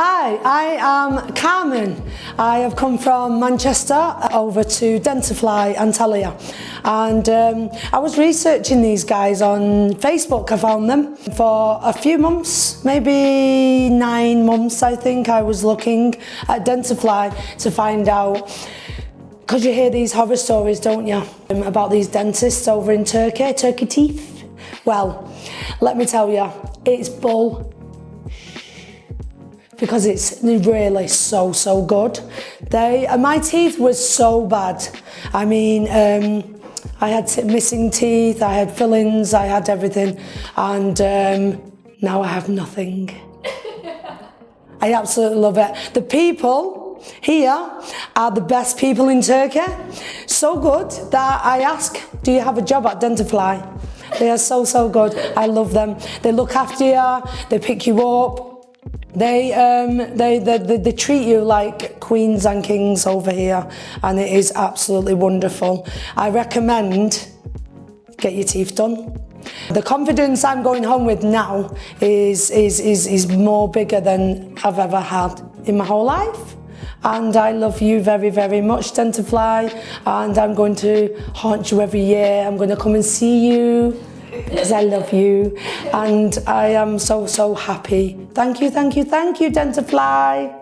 Hi, I am Carmen. I have come from Manchester over to Dentafly Antalya, and I was researching these guys on Facebook. I found them for a few months, maybe 9 months I think. I was looking at Dentafly to find out, because you hear these horror stories, don't you, about these dentists over in Turkey teeth. Well, let me tell you, it's bull. Because it's really so good. My teeth were so bad. I mean, I had missing teeth, I had fillings, I had everything, and now I have nothing. I absolutely love it. The people here are the best people in Turkey. So good that I ask, do you have a job at Dentafly? They are so good. I love them. They look after you, they pick you up. They treat you like queens and kings over here, and it is absolutely wonderful. I recommend get your teeth done. The confidence I'm going home with now is more bigger than I've ever had in my whole life. And I love you very much, Dentafly, and I'm going to haunt you every year. I'm going to come and see you, because I love you, and I am so happy. Thank you, Dentafly.